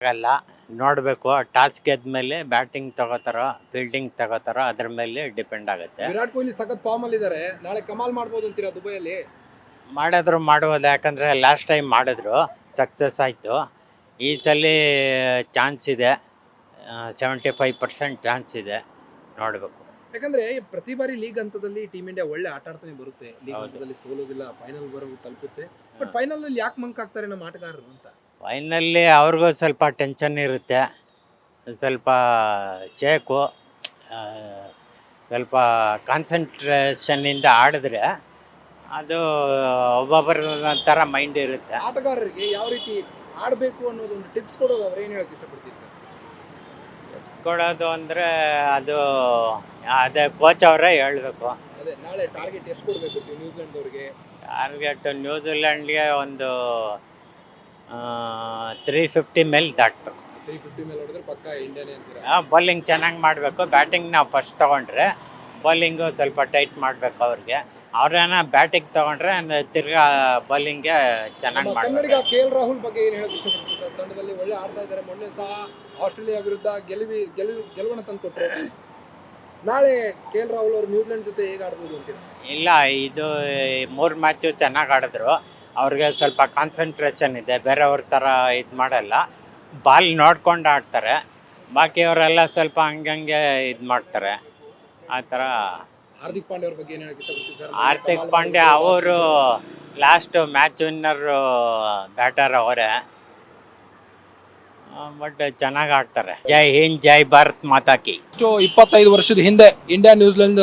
ಆಗಲ್ಲ ನೋಡಬೇಕು. Toss ಗೆದ್ಮೇಲೆ batting ತಗೋತಾರೋ fielding ತಗೋತಾರೋ ಅದ್ರ ಮೇಲೆ ಡಿಪೆಂಡ್ ಆಗುತ್ತೆ. ವಿರಾಟ್ ಕೊಹ್ಲಿ ಸಖತ್ ಫಾರ್ಮ್ ಅಲ್ಲಿ ಇದ್ದಾರೆ, ನಾಳೆ ಕಮಾಲ್ ಮಾಡ್ಬೋದು ಅಂತೀರಾ ದುಬೈಯಲ್ಲಿ? ಮಾಡಿದ್ರು ಮಾಡ್ಬೋದು, ಯಾಕಂದರೆ ಲಾಸ್ಟ್ ಟೈಮ್ ಮಾಡಿದ್ರು ಸಕ್ಸಸ್ ಆಯಿತು. ಈ ಸಲ ಚಾನ್ಸ್ ಇದೆ, 75% ಚಾನ್ಸ್ ಇದೆ, ನೋಡಬೇಕು. ಯಾಕಂದ್ರೆ ಪ್ರತಿ ಬಾರಿ ಲೀಗ್ ಹಂತದಲ್ಲಿ ಟೀಮ್ ಇಂಡಿಯಾ ಒಳ್ಳೆ ಆಟ ಆಡ್ತಾನೆ ಬರುತ್ತೆ, ಲೀಗ್ ಹೌದು. ಹಂತದಲ್ಲಿ ಸೋಲೋದಿಲ್ಲ, ಫೈನಲ್ ವರೆಗೂ ತಲುಪುತ್ತೆ. ಬಟ್ ಫೈನಲ್ ಅಲ್ಲಿ ಯಾಕೆ ಮಂಕ್ ಆಗ್ತಾರೆ ನಮ್ಮ ಆಟಗಾರರು ಅಂತ? ಫೈನಲ್ಲಿ ಅವ್ರಿಗೂ ಸ್ವಲ್ಪ ಟೆನ್ಷನ್ ಇರುತ್ತೆ, ಸ್ವಲ್ಪ ಶೇಕು, ಆ, ಸ್ವಲ್ಪ ಕಾನ್ಸಂಟ್ರೇಷನ್ನಿಂದ ಆಡಿದ್ರೆ ಅದು ಒಬ್ಬೊಬ್ಬರ ಥರ ಮೈಂಡ್ ಇರುತ್ತೆ. ಆಟಗಾರರಿಗೆ ಯಾವ ರೀತಿ ಆಡಬೇಕು ಅನ್ನೋದು ಒಂದು ಟಿಪ್ಸ್ ಕೊಡೋದಾದ್ರೆ ಏನ್ ಹೇಳಕ್ ಇಷ್ಟಪಡ್ತೀರಿ ಸರ್? ಕೊಡೋದು ಅಂದರೆ ಅದು ಅದೇ ಕೋಚ್ ಅವರೇ ಹೇಳಬೇಕು. ಅದೇ ನಾಳೆ ಟಾರ್ಗೆಟ್ ಎಷ್ಟು ಕೊಡಬೇಕು ನ್ಯೂಜಿಲೆಂಡ್ ಅವ್ರಿಗೆ? ಟಾರ್ಗೆಟ್ ನ್ಯೂಜಿಲೆಂಡ್ಗೆ ಒಂದು 350 ಮೇಲೆ ದಾಟಬೇಕು. 350 ಮೇಲೆ ಹೊಡೆದ್ರೆ ಪಕ್ಕ ಇಂಡಿಯಾನೇ ಅಂತೀರಾ? ಬೌಲಿಂಗ್ ಚೆನ್ನಾಗಿ ಮಾಡಬೇಕು. ಬ್ಯಾಟಿಂಗ್ ನಾವು ಫಸ್ಟ್ ತೊಗೊಂಡ್ರೆ ಬೌಲಿಂಗು ಸ್ವಲ್ಪ ಟೈಟ್ ಮಾಡಬೇಕು ಅವ್ರಿಗೆ. ಅವ್ರೇನ ಬ್ಯಾಟಿಂಗ್ ತೊಗೊಂಡ್ರೆ ತಿರ್ಗಾ ಬೌಲಿಂಗ್ಗೆ ಚೆನ್ನಾಗಿ ನಮ್ಮ ಮಾಡಬೇಕು. ಕನ್ನಡಿಗ ಕೆ ಎಲ್ ರಾಹುಲ್ ಬಗ್ಗೆ ಏನ್ ಹೇಳಕ್ ಇಷ್ಟಪಡ್ತೀರಿ ಸರ್? ತಂಡದಲ್ಲಿ ಒಳ್ಳೆ ಆಡ್ತಾ ಇದ್ದಾರೆ, ಮೊನ್ನೆ ಸಹ ಆಸ್ಟ್ರೇಲಿಯಾ ವಿರುದ್ಧ ಗೆಲುವನ್ನು ತಂದುಕೊಟ್ರು. ನಾಳೆ ಕೆ ಎಲ್ ರಾಹುಲ್ ಅವರು ನ್ಯೂಜಿಲೆಂಡ್ ಜೊತೆ ಹೇಗೆ ಆಡ್ಬೋದು ಅಂತೀರಾ? ಇಲ್ಲ, ಇದು 3 ಮ್ಯಾಚು ಚೆನ್ನಾಗಿ ಆಡಿದ್ರು. ಅವ್ರಿಗೆ ಸ್ವಲ್ಪ ಕಾನ್ಸಂಟ್ರೇಷನ್ ಇದೆ, ಬೇರೆಯವ್ರ ಥರ ಇದು ಮಾಡಲ್ಲ, ಬಾಲ್ ನೋಡ್ಕೊಂಡು ಆಡ್ತಾರೆ. ಬಾಕಿಯವರೆಲ್ಲ ಸ್ವಲ್ಪ ಹಂಗಂಗೆ ಇದು ಮಾಡ್ತಾರೆ, ಆ ಥರ. ಹಾರ್ದಿಕ್ ಪಾಂಡ್ಯ ಅವ್ರ ಬಗ್ಗೆ ಏನ್ ಹೇಳಕ್ ಇಷ್ಟಪಡ್ತೀರಿ ಸರ್? ಹಾರ್ದಿಕ್ ಪಾಂಡ್ಯ ಅವರು ಲಾಸ್ಟ್ ಮ್ಯಾಚ್ ವಿನ್ನರ್ ಬ್ಯಾಟರ್ ಅವರೇ, ಬಟ್ ಚೆನ್ನಾಗಿ ಆಡ್ತಾರೆ. ಜೈ ಹಿಂದ್, ಜೈ ಭಾರತ್ ಮಾತಾ ಕಿ. 25 ವರ್ಷದ ಹಿಂದೆ India New Zealand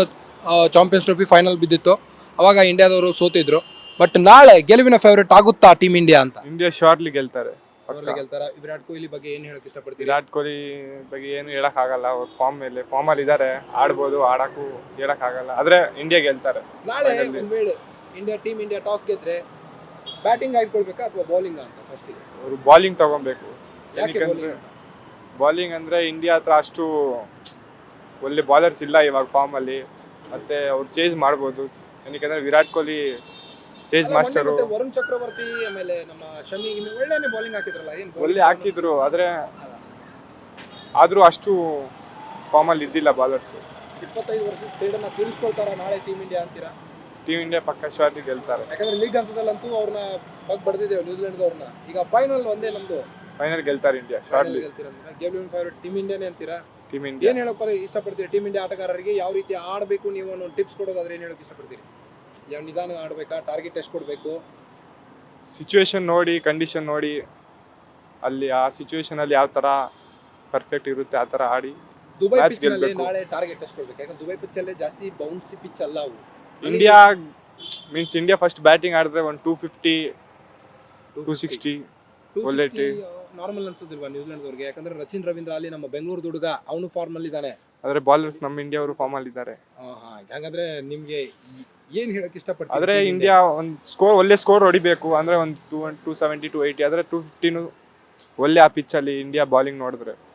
champions trophy final ಬಿದ್ದಿತ್ತು, ಅವಾಗ ಇಂಡಿಯಾದವರು ಸೋತಿದ್ರು. ಬಟ್ ನಾಳೆ ಗೆಲುವಿನ ಫೇವರೇಟ್ ಆಗುತ್ತಾ ಟೀಮ್ ಇಂಡಿಯಾ ಅಂತ? ಇಂಡಿಯಾ ಶಾರ್ಟ್ಲಿ ಗೆಲ್ತಾರೆ. ಗೆಲ್ತಾರ? ವಿರಾಟ್ ಕೊಹ್ಲಿ ಬಗ್ಗೆ ಏನ್ ಹೇಳಕ್ ಇಷ್ಟಪಡ್ತೀರಿ? ವಿರಾಟ್ ಕೊಹ್ಲಿ ಬಗ್ಗೆ ಏನು ಹೇಳಕ್ ಆಗಲ್ಲ, ಅವ್ರ ಫಾರ್ಮ್ ಅಲ್ಲಿ ಇದಾರೆ, ಆಡ್ಬೋದು, ಆಡಕ್ಕೂ ಹೇಳಕ್ ಆಗಲ್ಲ, ಆದ್ರೆ ಇಂಡಿಯಾ ಗೆಲ್ತಾರೆ. ನಾಳೆ ಒಂದ್ ವೇಳೆ ಟೀಮ್ ಇಂಡಿಯಾ ಟಾಸ್ ಗೆದ್ರೆ ಬ್ಯಾಟಿಂಗ್ ಆಯ್ಕೊಳ್ಬೇಕಾ ಅಥವಾ ಬೌಲಿಂಗ್ ಅಂತ ಫಸ್ಟ್? ಅವರು ಬಾಲಿಂಗ್ ತಗೊಬೇಕು. ಯಾಕೆ ಯಾಕಂದ್ರೆ ಬಾಲಿಂಗ್ ಅಂದ್ರೆ ಇಂಡಿಯಾ ಹತ್ರ ಅಷ್ಟು ಒಳ್ಳೆ ಬಾಲರ್ಸ್ ಇಲ್ಲ ಇವಾಗ ಫಾರ್ಮ್ ಅಲ್ಲಿ, ಮತ್ತೆ ಅವ್ರು ಚೇಸ್ ಮಾಡ್ಬೋದು. ಏನಕ್ಕೆ ವಿರಾಟ್ ಕೊಹ್ಲಿ ಚೇಸ್ ಮಾಸ್ಟರು. ವರುಣ್ ಚಕ್ರವರ್ತಿ ಆಮೇಲೆ ನಮ್ಮ ಶಮಿ ಒಳ್ಳೆನೆ ಬೌಲಿಂಗ್ ಹಾಕಿದ್ರಲ್ಲ, ಏನ್ ಒಳ್ಳೆ ಹಾಕಿದ್ರು, ಆದ್ರೂ ಅಷ್ಟು ಫಾರ್ಮ್ ಅಲ್ಲಿ ಇದ್ದಿಲ್ಲ ಬಾಲರ್ಸ್. 25 ವರ್ಷದ ಸೇಡನ್ನ ತೀರಿಸ್ಕೊಳ್ತಾರ ನಾಳೆ ಟೀಮ್ ಇಂಡಿಯಾ ಅಂತೀರಾ? ಟೀಮ್ ಇಂಡಿಯಾ ಪಕ್ಕ ಶಾರ್ಟ್ಲಿ ಗೆಲ್ತಾರೆ. ಯಾಕಂದ್ರೆ ಲೀಗ್ ಹಂತದಲ್ಲಂತೂ ಅವ್ರನ್ನ ಬಗ್ ಬಡ್ದಿದ್ದೇವೆ ನ್ಯೂಜಿಲೆಂಡ್ ಅವ್ರನ್ನ, ಈಗ ಫೈನಲ್ ಒಂದೇ ನಮ್ದು, ಫೈನಲ್ ಗೆಲ್ತಾರೆ ಇಂಡಿಯಾ ಶಾರ್ಟ್ಲಿ. ಗೆಲುವಿನ ಫೇವರೇಟ್ ಟೀಮ್ ಇಂಡಿಯಾನೇ ಅಂತೀರಾ? Team India. ಏನ್ ಹೇಳಕ್ ಇಷ್ಟಪಡ್ತೀರಿ ಟೀಮ್ ಇಂಡಿಯಾ ಆಟಗಾರರಿಗೆ? ಯಾವ ರೀತಿ ಆಡಬೇಕು ನೀವು ಅನ್ನೋ ಟಿಪ್ಸ್ ಕೊಡೋದಾದ್ರೆ ಏನ್ ಹೇಳಕ್ ಇಷ್ಟಪಡ್ತೀರಿ? ಯಾವ ನಿಧಾನ ಆಡ್ಬೇಕಾ? ಟಾರ್ಗೆಟ್ ಎಷ್ಟು ಕೊಡ್ಬೇಕು? ಸಿಚುವೇಶನ್ ನೋಡಿ, ಕಂಡೀಷನ್ ನೋಡಿ, ಅಲ್ಲಿ ಆ ಸಿಚುವೇಶನ್ ಅಲ್ಲಿ ಯಾವ ತರ ಪರ್ಫೆಕ್ಟ್ ಇರುತ್ತೆ ಆ ತರ ಆಡಿ ದುಬೈ ಮ್ಯಾಚ್ ಪಿಚ್ ನಲ್ಲಿ ಗೆಲ್ಬೇಕು. ನಾಳೆ ಟಾರ್ಗೆಟ್ ಎಷ್ಟು ಕೊಡ್ಬೇಕು? ಯಾಕಂದ್ರೆ ದುಬೈ ಪಿಚ್ ಅಲ್ಲೇ ಜಾಸ್ತಿ ಬೌನ್ಸಿ ಪಿಚ್ ಅಲ್ಲ ಅವು. ಇಂಡಿಯಾ ಇಂಡಿಯಾ ಫಸ್ಟ್ ಬ್ಯಾಟಿಂಗ್ ಆಡಿದ್ರೆ ಒಂದು 250 260 ಒಳ್ಳೆ ಟೀಮ್. ನಾರ್ಮಲ್ ಅನ್ಸೋದಿಲ್ವಾ ನ್ಯೂಜಿಲೆಂಡ್ ಅವ್ರಿಗೆ? ಯಾಕಂದ್ರೆ ರಚಿನ್ ರವೀಂದ್ರ ಅಲ್ಲಿ ನಮ್ಮ ಬೆಂಗಳೂರು ದುಡುಗ ಅವನು ಫಾರ್ಮ್ ಅಲ್ಲಿ ಇದ್ದಾನೆ, ಆದ್ರೆ ಬಾಲರ್ಸ್ ನಮ್ಮ ಇಂಡಿಯಾ ಅವರು ಫಾರ್ಮ್ ಅಲ್ಲಿ ಇದ್ದಾರೆ. ಹಾಗಾದ್ರೆ ನಿಮ್ಗೆ ಏನ್ ಹೇಳಕ್ ಇಷ್ಟಪಡ್ತೀರಿ? ಆದ್ರೆ ಇಂಡಿಯಾ ಒಂದು ಒಳ್ಳೆ ಸ್ಕೋರ್ ಹೊಡಿಬೇಕು ಅಂದ್ರೆ ಒಂದು 270 280, ಆದ್ರೆ 215 ಒಳ್ಳೆ ಆ ಪಿಚ್ ಅಲ್ಲಿ ಇಂಡಿಯಾ ಬಾಲಿಂಗ್ ನೋಡಿದ್ರೆ